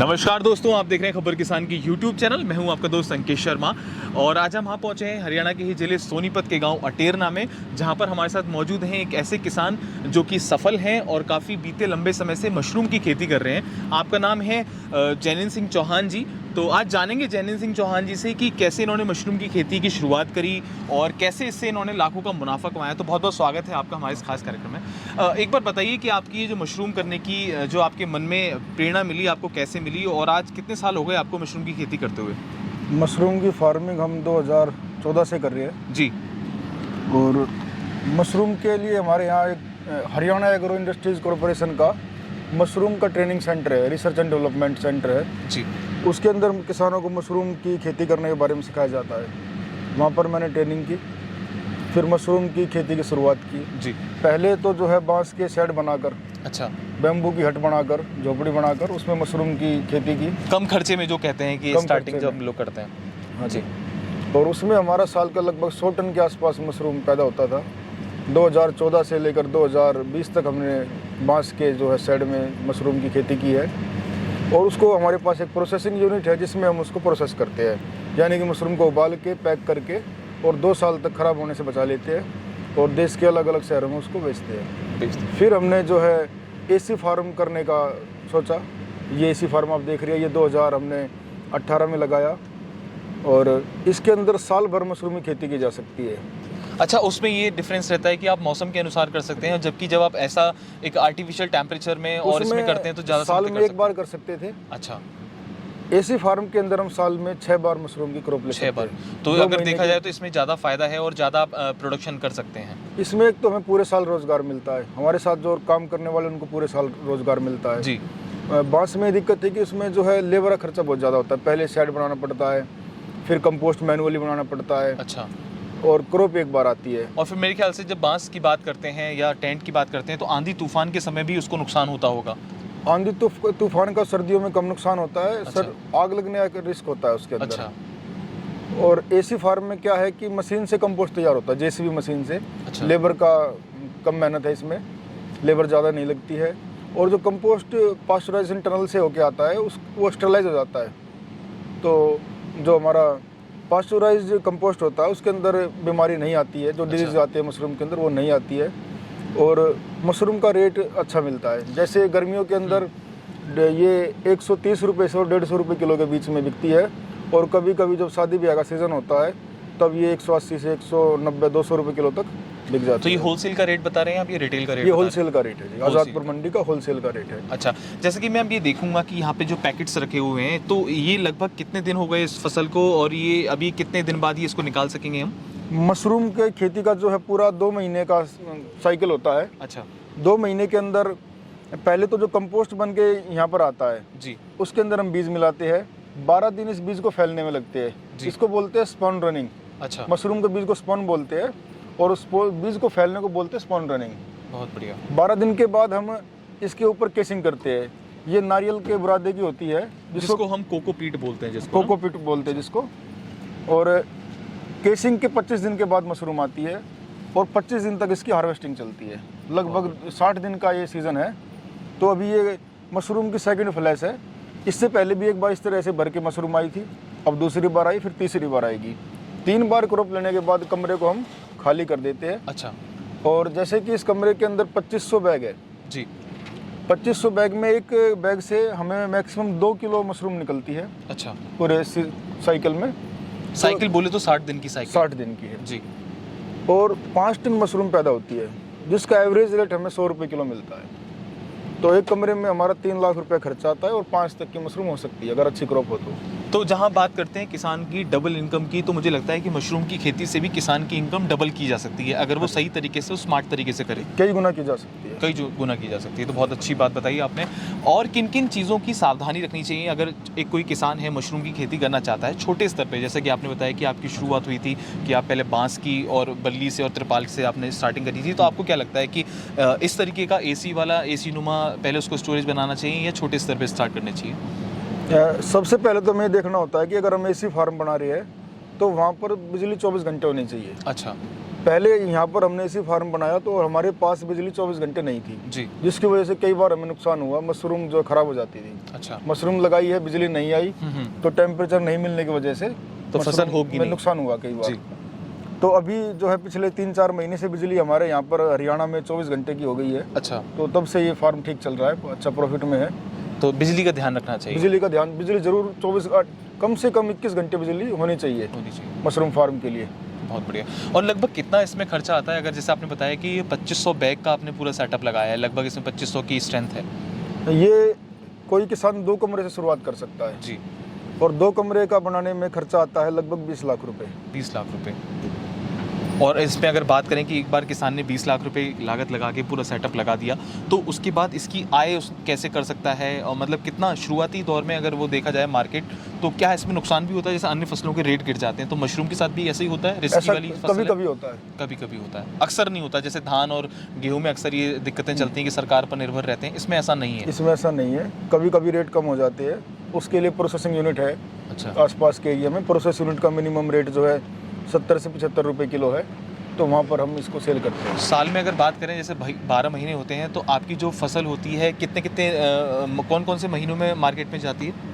नमस्कार दोस्तों, आप देख रहे हैं खबर किसान की यूट्यूब चैनल। मैं हूं आपका दोस्त अंकित शर्मा और आज हम वहाँ पहुंचे हैं हरियाणा के ही जिले सोनीपत के गांव अटेरना में, जहां पर हमारे साथ मौजूद हैं एक ऐसे किसान जो कि सफल हैं और काफ़ी बीते लंबे समय से मशरूम की खेती कर रहे हैं। आपका नाम है जैनिंद्र सिंह चौहान जी। तो आज जानेंगे जैनिंद्र सिंह चौहान जी से कि कैसे इन्होंने मशरूम की खेती की शुरुआत करी और कैसे इससे इन्होंने लाखों का मुनाफा कमाया। तो बहुत बहुत स्वागत है आपका हमारे इस खास कार्यक्रम में। एक बार बताइए कि आपकी ये जो मशरूम करने की जो आपके मन में प्रेरणा मिली, आपको कैसे मिली और आज कितने साल हो गए आपको मशरूम की खेती करते हुए? मशरूम की फार्मिंग हम 2014 से कर रहे हैं जी। और मशरूम के लिए हमारे यहाँ एक हरियाणा एग्रो इंडस्ट्रीज कॉरपोरेशन का मशरूम का ट्रेनिंग सेंटर है, रिसर्च एंड डेवलपमेंट सेंटर है जी। उसके अंदर किसानों को मशरूम की खेती करने के बारे में सिखाया जाता है। वहाँ पर मैंने ट्रेनिंग की, फिर मशरूम की खेती की शुरुआत की। जी। पहले तो जो है बांस के शेड बनाकर, अच्छा, बैम्बू की हट बनाकर, झोपड़ी बनाकर उसमें मशरूम की खेती की। कम खर्चे में जो कहते हैं कि स्टार्टिंग जब लोग करते हैं। हाँ जी। और उसमें हमारा साल का लगभग 100 टन के आसपास मशरूम पैदा होता था। 2014 से लेकर 2020 तक हमने बांस के जो है शेड में मशरूम की खेती की है और उसको हमारे पास एक प्रोसेसिंग यूनिट है जिसमें हम उसको प्रोसेस करते हैं, यानी कि मशरूम को उबाल के पैक करके और 2 साल तक ख़राब होने से बचा लेते हैं और देश के अलग अलग शहरों में उसको बेचते हैं। फिर हमने जो है एसी फार्म करने का सोचा। ये एसी फार्म आप देख रहे हैं, ये 2018 में लगाया और इसके अंदर साल भर मशरूम की खेती की जा सकती है। अच्छा, उसमें ये डिफरेंस रहता है कि आप मौसम के अनुसार कर सकते हैं, जबकि जब आप ऐसा एक आर्टिफिशियल टेम्परेचर में और इसमें करते हैं तो ज़्यादा साल में एक बार कर सकते थे। अच्छा। एसी फार्म के अंदर हम साल में 6 बार मशरूम की क्रॉप ले सकते हैं। 6 बार। तो अगर देखा जाए तो इसमें ज़्यादा फायदा है और ज़्यादा प्रोडक्शन कर सकते हैं। इसमें एक तो हमें पूरे साल रोजगार मिलता है, हमारे साथ जो काम करने वाले उनको पूरे साल रोजगार मिलता है। जी। बांस में दिक्कत है कि उसमें जो है लेबर का खर्चा बहुत ज़्यादा होता है। पहले शेड बनाना पड़ता है, फिर कंपोस्ट मैनुअली बनाना पड़ता है। अच्छा। और क्रॉप एक बार आती है। और फिर मेरे ख्याल से जब बांस की बात करते हैं या टेंट की बात करते हैं तो आंधी तूफान के समय भी उसको नुकसान होता होगा। आंधी तूफान का सर्दियों में कम नुकसान होता है। अच्छा। सर, आग लगने का रिस्क होता है उसके अंदर। अच्छा। और एसी फार्म में क्या है कि मशीन से कंपोस्ट तैयार होता है, जेसीबी मशीन से। अच्छा। लेबर का कम मेहनत है इसमें, लेबर ज़्यादा नहीं लगती है। और जो कंपोस्ट पास्चराइजेशन टनल से होके आता है वो स्टरलाइज हो जाता है। तो जो हमारा पास्चराइज कंपोस्ट होता है उसके अंदर बीमारी नहीं आती है, जो डिजीज आती है मशरूम के अंदर वो नहीं आती है और मशरूम का रेट अच्छा मिलता है। जैसे गर्मियों के अंदर ये 130 रुपये से और 150 रुपये किलो के बीच में बिकती है और कभी कभी जब शादी ब्याह का सीज़न होता है तब ये 180 से 190-200 रुपये किलो तक बिक जाता है। तो ये होलसेल का रेट बता रहे हैं आप, ये रिटेल का रेट? ये होलसेल का रेट है जी, आज़ादपुर मंडी का होलसेल का रेट है। अच्छा, जैसे कि मैं अब ये देखूंगा कि यहाँ पे जो पैकेट्स रखे हुए हैं, तो ये लगभग कितने दिन हो गए इस फसल को और ये अभी कितने दिन बाद ही इसको निकाल सकेंगे हम? मशरूम के खेती का जो है पूरा 2 महीने का साइकिल होता है। अच्छा। 2 महीने के अंदर पहले तो जो कंपोस्ट बन के यहाँ पर आता है जी, उसके अंदर हम बीज मिलाते हैं। 12 दिन इस बीज को फैलने में लगते हैं, इसको बोलते हैं स्पॉन रनिंग। अच्छा। मशरूम के बीज को स्पॉन बोलते हैं और उस बीज को फैलने को बोलते हैं स्पॉन रनिंग। बहुत बढ़िया। 12 दिन के बाद हम इसके ऊपर केसिंग करते हैं। ये नारियल के बुरादे की होती है जिसको हम कोकोपीट बोलते हैं, जिसको कोकोपीट बोलते हैं जिसको। और केसिंग के 25 दिन के बाद मशरूम आती है और 25 दिन तक इसकी हार्वेस्टिंग चलती है। लगभग 60 दिन का ये सीज़न है। तो अभी ये मशरूम की सेकंड फ्लैश है। इससे पहले भी एक बार इस तरह से भर के मशरूम आई थी, अब दूसरी बार आई, फिर तीसरी बार आएगी। 3 बार क्रॉप लेने के बाद कमरे को हम खाली कर देते हैं। अच्छा। और जैसे कि इस कमरे के अंदर 2500 बैग है जी। 2500 बैग में एक बैग से हमें मैक्सिमम 2 किलो मशरूम निकलती है। अच्छा। पूरे साइकिल में। साइकिल बोले तो 60 दिन की साइकिल। 60 दिन की है जी। और 5 टन मशरूम पैदा होती है जिसका एवरेज रेट हमें 100 रुपये किलो मिलता है। तो एक कमरे में हमारा 3 लाख रुपए खर्चा आता है और 5 तक की मशरूम हो सकती है अगर अच्छी क्रॉप हो तो जहाँ बात करते हैं किसान की डबल इनकम की, तो मुझे लगता है कि मशरूम की खेती से भी किसान की इनकम डबल की जा सकती है अगर वो सही तरीके से, स्मार्ट तरीके से करे। कई गुना की जा सकती है। कई गुना की जा सकती है। तो बहुत अच्छी बात बताई आपने। और किन किन चीज़ों की सावधानी रखनी चाहिए अगर एक कोई किसान है मशरूम की खेती करना चाहता है छोटे स्तर पे? जैसे कि आपने बताया कि आपकी शुरुआत हुई थी कि आप पहले बांस की और बल्ली से और त्रिपाल से आपने स्टार्टिंग करी थी, तो आपको क्या लगता है कि इस तरीके का एसी वाला, एसी नुमा पहले उसको स्टोरेज बनाना चाहिए या छोटे स्तर पर स्टार्ट करने चाहिए? सबसे पहले तो हमें देखना होता है कि अगर हम एसी फार्म बना रहे हैं तो वहाँ पर बिजली 24 घंटे होनी चाहिए। अच्छा। पहले यहाँ पर हमने इसी फार्म बनाया तो हमारे पास बिजली 24 घंटे नहीं थी जी। जिसकी वजह से कई बार हमें नुकसान हुआ, मशरूम जो खराब हो जाती थी। अच्छा। मशरूम लगाई है, बिजली नहीं आई तो टेम्परेचर नहीं मिलने की वजह से तो फसल मशरूम होगी में नहीं। नुकसान हुआ कई बार। जी। तो अभी जो है पिछले 3-4 महीने से बिजली हमारे यहाँ पर हरियाणा में 24 घंटे की हो गई है। अच्छा, तो तब से ये फार्म ठीक चल रहा है, अच्छा प्रॉफिट में है। तो बिजली का ध्यान रखना चाहिए। बिजली का ध्यान, बिजली जरूर 24 कम से कम 21 घंटे बिजली होनी चाहिए मशरूम फार्म के लिए। बहुत बढ़िया। और लगभग कितना इसमें खर्चा आता है? अगर जैसे आपने बताया कि ये 2500 बैग का आपने पूरा सेटअप लगाया है, लगभग इसमें 2500 की स्ट्रेंथ है। ये कोई किसान 2 कमरे से शुरुआत कर सकता है जी। और 2 कमरे का बनाने में खर्चा आता है लगभग 20 लाख रुपए। 20 लाख रुपए। और इसमें अगर बात करें कि एक बार किसान ने 20 लाख रुपए लागत लगा के पूरा सेटअप लगा दिया तो उसके बाद इसकी आय कैसे कर सकता है? और मतलब कितना शुरुआती दौर में अगर वो देखा जाए मार्केट, तो क्या इसमें नुकसान भी होता है? जैसे अन्य फसलों के रेट गिर जाते हैं तो मशरूम के साथ भी ऐसे ही होता है? रिस्की वाली फसल कभी कभी होता है, कभी कभी होता है, अक्सर नहीं होता। जैसे धान और गेहूं में अक्सर ये दिक्कतें चलती हैं कि सरकार पर निर्भर रहते हैं, इसमें ऐसा नहीं है। इसमें ऐसा नहीं है, कभी कभी रेट कम हो जाते हैं, उसके लिए प्रोसेसिंग यूनिट है। अच्छा। आसपास के एरिया में प्रोसेस यूनिट का मिनिमम रेट जो है 70 से 75 रुपए किलो है, तो वहाँ पर हम इसको सेल करते हैं। साल में अगर बात करें जैसे 12 महीने होते हैं तो आपकी जो फसल होती है कितने कौन कौन से महीनों में मार्केट में जाती है?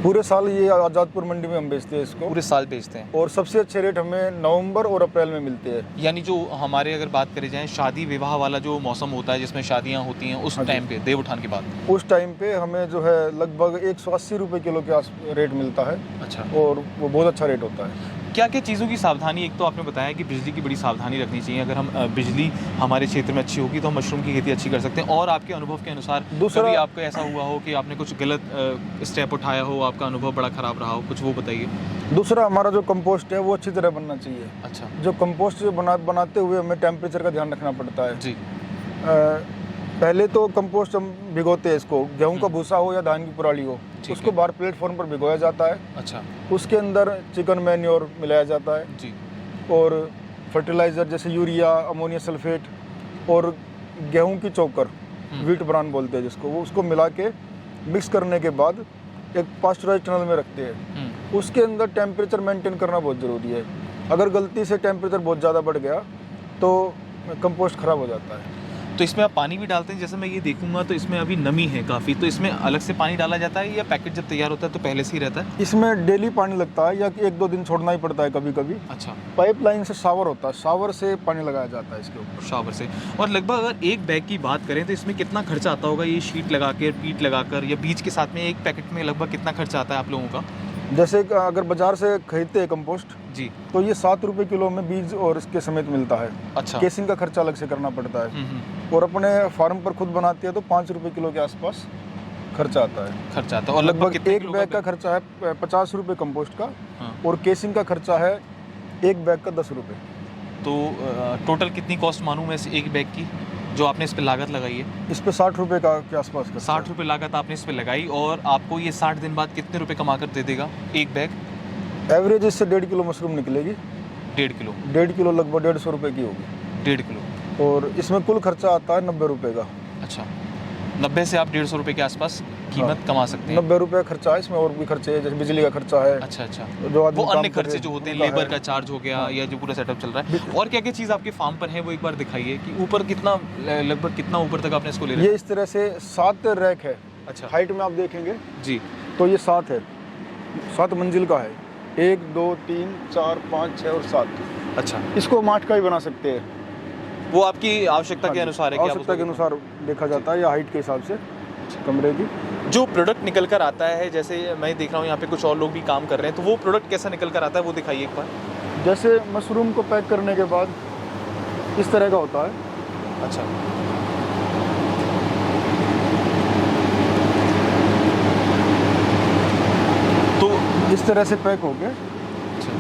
पूरे साल ये आज़ादपुर मंडी में हम बेचते हैं इसको। पूरे साल बेचते हैं। और सबसे अच्छे रेट हमें नवंबर और अप्रैल में मिलते हैं। यानी जो हमारे अगर बात करी जाए शादी विवाह वाला जो मौसम होता है जिसमें शादियां होती हैं उस टाइम पे, देव उठान के बाद, उस टाइम पे हमें जो है लगभग 180 रुपए किलो के आस रेट मिलता है। अच्छा। और वो बहुत अच्छा रेट होता है। क्या क्या चीज़ों की सावधानी? एक तो आपने बताया कि बिजली की बड़ी सावधानी रखनी चाहिए। अगर हम बिजली हमारे क्षेत्र में अच्छी होगी तो हम मशरूम की खेती अच्छी कर सकते हैं। और आपके अनुभव के अनुसार कभी आपको ऐसा हुआ हो कि आपने कुछ गलत स्टेप उठाया हो, आपका अनुभव बड़ा ख़राब रहा हो, कुछ वो बताइए। दूसरा, हमारा जो कंपोस्ट है वो अच्छी तरह बनना चाहिए। अच्छा। जो कंपोस्ट बनाते हुए हमें टेम्परेचर का ध्यान रखना पड़ता है। जी। पहले तो कंपोस्ट हम भिगोते हैं इसको, गेहूं का भूसा हो या धान की पुराली हो, उसको बाहर प्लेटफॉर्म पर भिगोया जाता है। अच्छा। उसके अंदर चिकन मैन्योर मिलाया जाता है जी। और फर्टिलाइज़र जैसे यूरिया, अमोनिया सल्फेट और गेहूं की चोकर, व्हीट ब्रान बोलते हैं जिसको, वो उसको मिला के मिक्स करने के बाद एक पास्चराइज टनल में रखते हैं। उसके अंदर टेम्परेचर मेंटेन करना बहुत ज़रूरी है। अगर गलती से टेम्परेचर बहुत ज़्यादा बढ़ गया तो कंपोस्ट ख़राब हो जाता है। तो इसमें आप पानी भी डालते हैं? जैसे मैं ये देखूंगा तो इसमें अभी नमी है काफ़ी, तो इसमें अलग से पानी डाला जाता है या पैकेट जब तैयार होता है तो पहले से ही रहता है? इसमें डेली पानी लगता है या 1-2 दिन छोड़ना ही पड़ता है कभी कभी। अच्छा। पाइपलाइन से शावर होता है, शावर से पानी लगाया जाता है इसके ऊपर। शावर से। और लगभग अगर एक बैग की बात करें तो इसमें कितना खर्चा आता होगा? ये शीट लगा कर, पीट लगा कर या बीज के साथ में एक पैकेट में लगभग कितना खर्चा आता है आप लोगों का? जैसे अगर बाजार से खरीदते हैं कंपोस्ट जी, तो ये 7 रुपए किलो में बीज और इसके समेत मिलता है। अच्छा। केसिंग का खर्चा अलग से करना पड़ता है। और अपने फार्म पर खुद बनाते हैं तो 5 रुपए किलो के आसपास खर्चा आता है। खर्चा आता है। और लगभग एक बैग का खर्चा है 50 रुपये कंपोस्ट का। हाँ। और केसिंग का खर्चा है एक बैग का 10 रुपये। तो टोटल कितनी कॉस्ट मानूँ मैं एक बैग की जो आपने इस पर लागत लगाई है? इस पे 60 रुपये का के आसपास का। 60 रुपये लागत आपने इस पर लगाई और आपको ये 60 दिन बाद कितने रुपए कमा कर दे देगा एक बैग? एवरेज इससे 1.5 किलो मशरूम निकलेगी। 1.5 किलो? 1.5 किलो लगभग 150 रुपये की होगी। 1.5 किलो। और इसमें कुल खर्चा आता है 90 रुपये का। अच्छा। 90 से आप 150 रुपये के आसपास कीमत कमा सकते हैं। 90 रुपये खर्चा है इसमें, और भी खर्चे हैं जैसे बिजली का खर्चा है। अच्छा अच्छा। जो वो अन्य खर्चे जो होते हैं, लेबर का चार्ज हो गया या जो पूरा सेटअप चल रहा है। और क्या क्या चीज़ आपके फार्म पर है वो एक बार दिखाइए कि ऊपर कितना, लगभग कितना ऊपर तक आपने इसको ले रखा है? ये इस तरह से 7 रैक है। अच्छा। हाइट में आप देखेंगे जी तो ये 7 है, 7 मंजिल का है। 1 2 3 4 5 6 और 7। अच्छा। इसको माठ का भी बना सकते हैं, वो आपकी आवश्यकता के अनुसार है? आवश्यकता के अनुसार देखा जाता है या हाइट के हिसाब से कमरे की। जो प्रोडक्ट निकल कर आता है, जैसे मैं देख रहा हूँ यहाँ पे कुछ और लोग भी काम कर रहे हैं, तो वो प्रोडक्ट कैसा निकल कर आता है वो दिखाइए एक बार। जैसे मशरूम को पैक करने के बाद इस तरह का होता है। अच्छा। तो इस तरह से पैक हो गए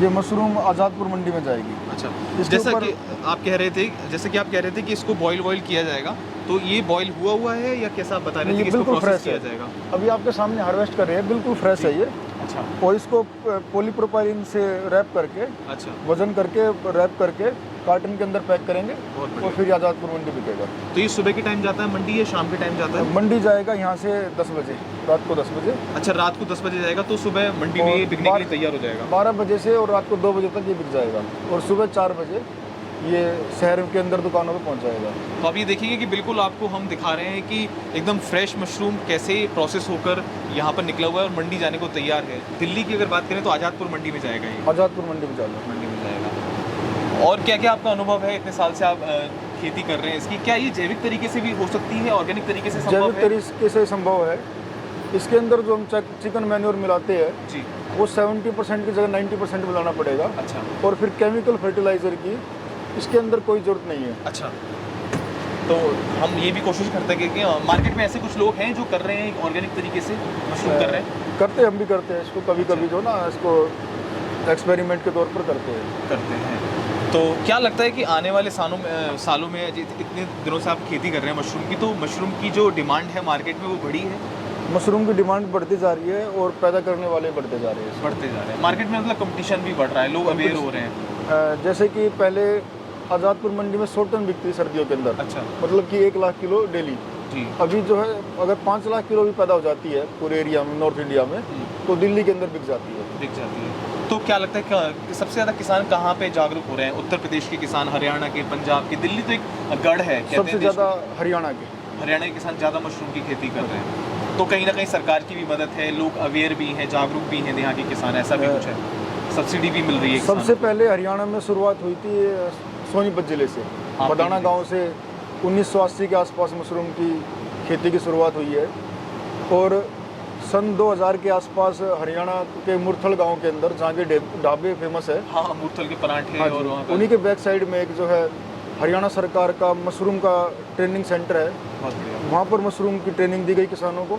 ये मशरूम आज़ादपुर मंडी में जाएगी। अच्छा। जैसा कि आप कह रहे थे, कि इसको बॉईल किया जाएगा, तो ये बॉईल हुआ है या कैसा आप बता रहे थे कि इसको प्रोसेस किया जाएगा? अभी आपके सामने हार्वेस्ट कर रहे हैं, बिल्कुल फ्रेश है ये। अच्छा। और इसको पॉलीप्रोपाइलिन से रैप करके, अच्छा, वजन करके रैप करके कार्टन के अंदर पैक करेंगे और फिर आज़ादपुर मंडी बिकेगा। तो ये सुबह के टाइम जाता है मंडी या शाम के टाइम जाता है? मंडी जाएगा यहाँ से 10 बजे, रात को 10 बजे। अच्छा, रात को 10 बजे जाएगा तो सुबह मंडी में ये बिकने के लिए तैयार हो जाएगा? 12 बजे से और रात को 2 बजे तक ये बिक जाएगा। और सुबह 4 बजे ये शहर के अंदर दुकानों पे पहुंच जाएगा। तो आप ये देखिए कि बिल्कुल आपको हम दिखा रहे हैं कि एकदम फ्रेश मशरूम कैसे प्रोसेस होकर यहाँ पर निकला हुआ है और मंडी जाने को तैयार है। दिल्ली की अगर बात करें तो आज़ादपुर मंडी में जाएगा ये, आज़ादपुर मंडी में जाएगा। मंडी में जाएगा। और क्या क्या आपका अनुभव है, इतने साल से आप खेती कर रहे हैं इसकी, क्या ये जैविक तरीके से भी हो सकती है, ऑर्गेनिक तरीके से संभव जैविक है? तरीके से संभव है। इसके अंदर जो हम चिकन मैन्योर मिलाते हैं जी, वो 70% की जगह 90% मिलाना पड़ेगा। अच्छा और फिर केमिकल फर्टिलाइज़र की इसके अंदर कोई ज़रूरत नहीं है। अच्छा। तो हम ये भी कोशिश करते हैं कि मार्केट में ऐसे कुछ लोग हैं जो कर रहे हैं ऑर्गेनिक तरीके से मशरूम कर रहे हैं। करते हम भी करते हैं इसको, कभी कभी जो ना इसको एक्सपेरिमेंट के तौर पर करते हैं। तो क्या लगता है कि आने वाले सालों में इतने दिनों से आप खेती कर रहे हैं मशरूम की, तो मशरूम की जो डिमांड है मार्केट में वो बढ़ी है? मशरूम की डिमांड बढ़ती जा रही है और पैदा करने वाले बढ़ते जा रहे हैं। मार्केट में मतलब कंपटीशन भी बढ़ रहा है, लोग अवेयर हो रहे हैं। जैसे कि पहले आज़ादपुर मंडी में 100 टन बिकती सर्दियों के अंदर। अच्छा। मतलब कि 1 लाख किलो डेली। जी। अभी जो है अगर 5 लाख किलो भी पैदा हो जाती है पूरे एरिया में, नॉर्थ इंडिया में, तो दिल्ली के अंदर बिक जाती है। तो क्या लगता है कि सबसे ज़्यादा किसान कहाँ पे जागरूक हो रहे हैं? उत्तर प्रदेश के किसान, हरियाणा के, पंजाब के, दिल्ली तो एक गढ़ है सबसे ज़्यादा हरियाणा के किसान ज़्यादा मशरूम की खेती कर रहे हैं। तो कहीं ना कहीं सरकार की भी मदद है, लोग अवेयर भी हैं, जागरूक भी हैं यहाँ के किसान, ऐसा भी कुछ है? सब्सिडी भी मिल रही है? सबसे पहले हरियाणा में शुरुआत हुई थी सोनीपत ज़िले से, बदाना गांव से 1980 के आसपास मशरूम की खेती की शुरुआत हुई है। और सन 2000 के आसपास हरियाणा के मुरथल गांव के अंदर, जहाँ के ढाबे फेमस है, हाँ, मुरथल के पराठे। हाँ, और वहाँ उन्हीं के बैक साइड में एक जो है हरियाणा सरकार का मशरूम का ट्रेनिंग सेंटर है, वहाँ पर मशरूम की ट्रेनिंग दी गई किसानों को।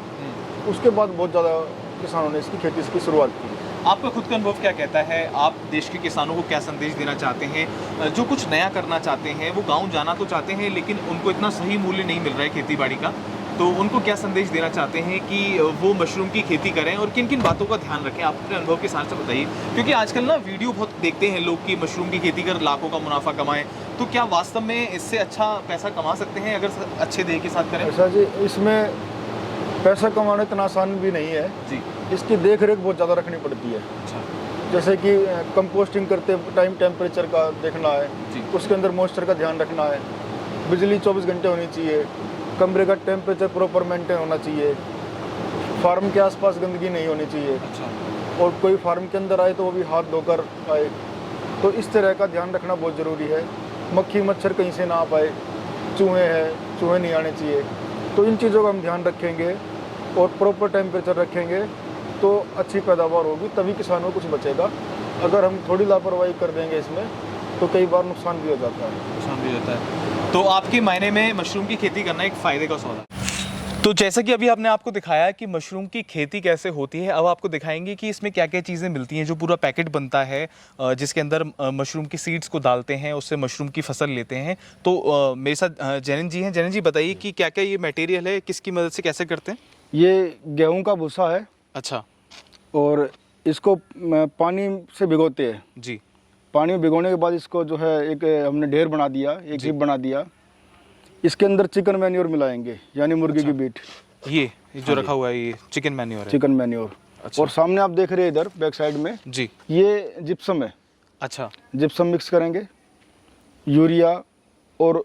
उसके बाद बहुत ज़्यादा किसानों ने इसकी खेती की शुरुआत की। आपका खुद का अनुभव क्या कहता है? आप देश के किसानों को क्या संदेश देना चाहते हैं? जो कुछ नया करना चाहते हैं, वो गांव जाना तो चाहते हैं लेकिन उनको इतना सही मूल्य नहीं मिल रहा है खेती बाड़ी का, तो उनको क्या संदेश देना चाहते हैं कि वो मशरूम की खेती करें और किन किन बातों का ध्यान रखें? आप अपने अनुभव के साथ से बताइए, क्योंकि आजकल ना वीडियो बहुत देखते हैं लोग कि मशरूम की खेती कर लाखों का मुनाफा कमाएं, तो क्या वास्तव में इससे अच्छा पैसा कमा सकते हैं अगर अच्छे देह के साथ करें? ऐसा जी, इसमें पैसा कमाना इतना आसान भी नहीं है जी। इसकी देख रेख बहुत ज़्यादा रखनी पड़ती है। अच्छा। जैसे कि कंपोस्टिंग करते टाइम टेम्परेचर का देखना है जी। उसके अंदर मॉइस्चर का ध्यान रखना है, बिजली 24 घंटे होनी चाहिए, कमरे का टेम्परेचर प्रॉपर मेंटेन होना चाहिए, फार्म के आसपास गंदगी नहीं होनी चाहिए। अच्छा। और कोई फार्म के अंदर आए तो वो भी हाथ धोकर आए। तो इस तरह का ध्यान रखना बहुत ज़रूरी है। मक्खी मच्छर कहीं से ना आ पाए, चूहे नहीं आने चाहिए। तो इन चीज़ों का हम ध्यान रखेंगे और प्रॉपर टेम्परेचर रखेंगे तो अच्छी पैदावार होगी, तभी किसानों को कुछ बचेगा। अगर हम थोड़ी लापरवाही कर देंगे इसमें तो कई बार नुकसान भी हो जाता है। तो आपके मायने में मशरूम की खेती करना एक फ़ायदे का सौदा। तो जैसा कि अभी आपने आपको दिखाया कि मशरूम की खेती कैसे होती है, अब आपको दिखाएंगे कि इसमें क्या क्या चीज़ें मिलती हैं। जो पूरा पैकेट बनता है जिसके अंदर मशरूम की सीड्स को डालते हैं, उससे मशरूम की फसल लेते हैं। तो मेरे साथ जैनन जी हैं। जैनन जी बताइए कि क्या क्या ये मटेरियल है, किसकी मदद से कैसे करते हैं? ये गेहूँ का भूसा है। अच्छा। और इसको पानी से भिगोते हैं। जी। पानी में भिगोने के बाद इसको जो है एक हमने ढेर बना दिया, एक जिप बना दिया। इसके अंदर चिकन मैन्योर मिलाएंगे, यानी मुर्गी की बीट। ये जो रखा हुआ है ये चिकन मैन्योर है? Chicken manure. अच्छा। और सामने आप देख रहे हैं इधर बैक साइड में जी, ये जिप्सम है। अच्छा। जिप्सम मिक्स करेंगे, यूरिया और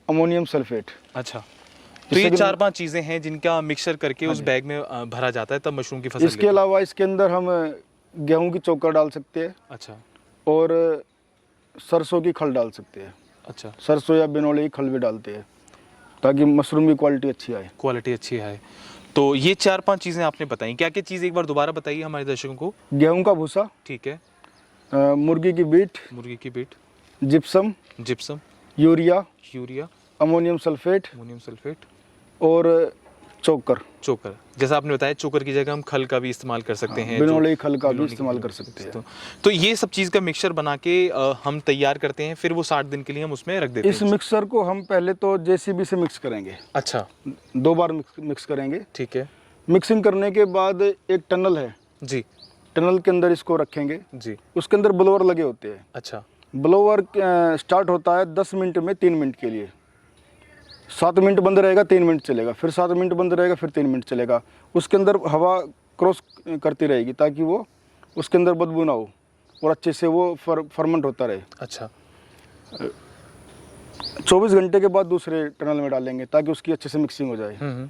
अमोनियम सल्फेट। अच्छा। तो ये 4-5 चीज़ें हैं जिनका मिक्सचर करके उस बैग में भरा जाता है, तब मशरूम की फसल। इसके अलावा इसके अंदर हम गेहूं की चोकर डाल सकते हैं। अच्छा। और सरसों की खल डाल सकते हैं। अच्छा। सरसों या बिनोले की खल भी डालते हैं ताकि मशरूम की क्वालिटी अच्छी आए। तो ये 4-5 चीज़ें आपने बताई, क्या क्या चीज़ एक बार दोबारा बताइए हमारे दर्शकों को? गेहूं का भूसा, ठीक है, मुर्गी की बीट, जिप्सम, यूरिया, अमोनियम सल्फेट और चोकर। जैसा आपने बताया, चोकर की जगह हम खल का भी इस्तेमाल कर सकते हैं, बिनोले की खल का भी इस्तेमाल कर सकते हैं। तो ये सब चीज़ का मिक्सचर बना के हम तैयार करते हैं, फिर वो 60 दिन के लिए हम उसमें रख देते हैं। इस मिक्सचर को हम पहले तो जेसीबी से मिक्स करेंगे। अच्छा। 2 बार मिक्स करेंगे। ठीक है। मिक्सिंग करने के बाद एक टनल है जी, टनल के अंदर इसको रखेंगे जी। उसके अंदर ब्लोअर लगे होते हैं। अच्छा। ब्लोअर स्टार्ट होता है 10 मिनट में 3 मिनट के लिए। 7 मिनट बंद रहेगा, 3 मिनट चलेगा, फिर 7 मिनट बंद रहेगा, फिर 3 मिनट चलेगा। उसके अंदर हवा क्रॉस करती रहेगी ताकि वो उसके अंदर बदबू ना हो और अच्छे से वो फर्मेंट होता रहे। अच्छा। 24 घंटे के बाद दूसरे टनल में डालेंगे ताकि उसकी अच्छे से मिक्सिंग हो जाए। हम्म।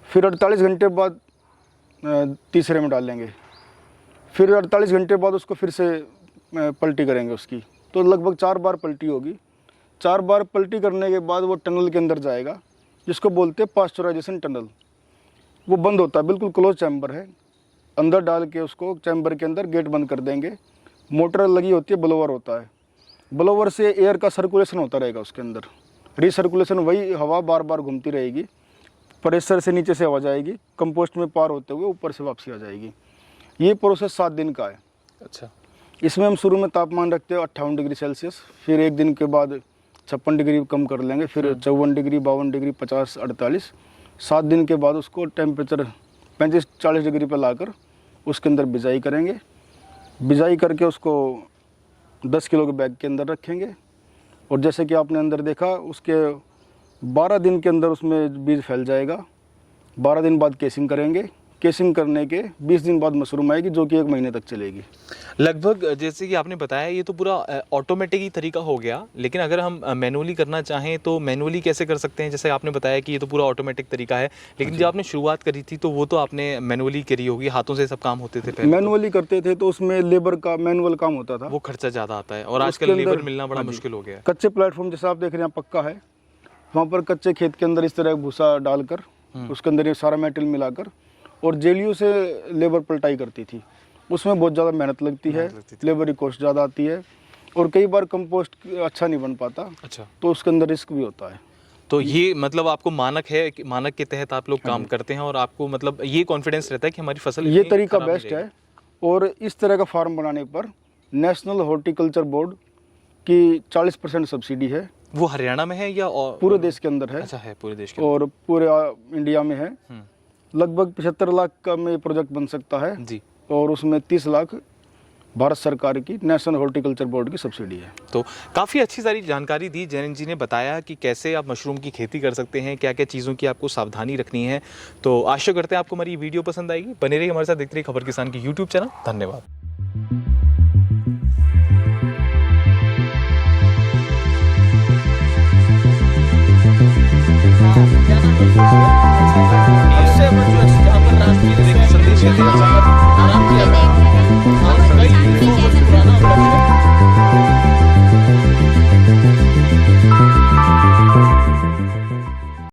फिर 48 घंटे बाद तीसरे में डालेंगे। फिर 48 घंटे बाद उसको फिर से पलटी करेंगे उसकी, तो लगभग 4 बार पलटी होगी। 4 बार पलटी करने के बाद वो टनल के अंदर जाएगा, जिसको बोलते हैं पास्चराइजेशन टनल। वो बंद होता है, बिल्कुल क्लोज चैम्बर है। अंदर डाल के उसको चैम्बर के अंदर गेट बंद कर देंगे। मोटर लगी होती है, ब्लोवर होता है। ब्लोवर से एयर का सर्कुलेशन होता रहेगा उसके अंदर, रिसर्कुलेशन, वही हवा बार बार घूमती रहेगी। प्रेशर से नीचे से हवा जाएगी, कंपोस्ट में पार होते हुए ऊपर से वापसी आ जाएगी। ये प्रोसेस 7 दिन का है। अच्छा। इसमें हम शुरू में तापमान रखते हैं 58 डिग्री सेल्सियस, फिर 1 दिन के बाद 56 डिग्री कम कर लेंगे, फिर 54 डिग्री, 52 डिग्री, 50, 48। 7 दिन के बाद उसको टेम्परेचर 35-40 डिग्री पर लाकर उसके अंदर बिजाई करेंगे। बिजाई करके उसको 10 किलो के बैग के अंदर रखेंगे। और जैसे कि आपने अंदर देखा, उसके 12 दिन के अंदर उसमें बीज फैल जाएगा। 12 दिन बाद केसिंग करेंगे। केसिंग करने के 20 दिन बाद मशरूम आएगी, जो कि 1 महीने तक चलेगी। लगभग जैसे कि आपने बताया, ये तो पूरा ऑटोमेटिक ही तरीका हो गया, लेकिन अगर हम मैनुअली करना चाहें तो मैनुअली कैसे कर सकते हैं? जैसे आपने बताया कि ये तो पूरा ऑटोमेटिक तरीका है, लेकिन जब आपने शुरुआत करी थी तो वो तो आपने मैनुअली करी होगी, हाथों से सब काम होते थे पहले? मैनुअली करते थे तो उसमें लेबर का मैनुअल काम होता था, वो खर्चा ज़्यादा आता है, और आजकल लेबर मिलना बड़ा मुश्किल हो गया है। कच्चे प्लेटफॉर्म जैसा आप देख रहे हैं पक्का है, वहाँ पर कच्चे खेत के अंदर इस तरह भूसा डालकर उसके अंदर ये सारा मेटेरियल मिलाकर और जेलियों से लेबर पलटाई करती थी। उसमें बहुत ज़्यादा मेहनत लगती है, लेबर की कॉस्ट ज़्यादा आती है, और कई बार कंपोस्ट अच्छा नहीं बन पाता। अच्छा। तो उसके अंदर रिस्क भी होता है। तो ये मतलब आपको मानक है कि मानक के तहत आप लोग काम करते हैं, और आपको मतलब ये कॉन्फिडेंस रहता है कि हमारी फसल ये तरीका बेस्ट है। और इस तरह का फार्म बनाने पर नेशनल हॉर्टिकल्चर बोर्ड की 40% सब्सिडी है। वो हरियाणा में है या पूरे देश के अंदर है? अच्छा, है पूरे देश के और पूरे इंडिया में है। लगभग 75 लाख का में प्रोजेक्ट बन सकता है जी, और उसमें 30 लाख भारत सरकार की नेशनल हॉर्टिकल्चर बोर्ड की सब्सिडी है। तो काफ़ी अच्छी सारी जानकारी दी जैन जी ने, बताया कि कैसे आप मशरूम की खेती कर सकते हैं, क्या क्या चीज़ों की आपको सावधानी रखनी है। तो आशा करते हैं आपको हमारी वीडियो पसंद आएगी। बने रहिए हमारे साथ, देखते रहिए खबर किसान की यूट्यूब चैनल। धन्यवाद। संदेश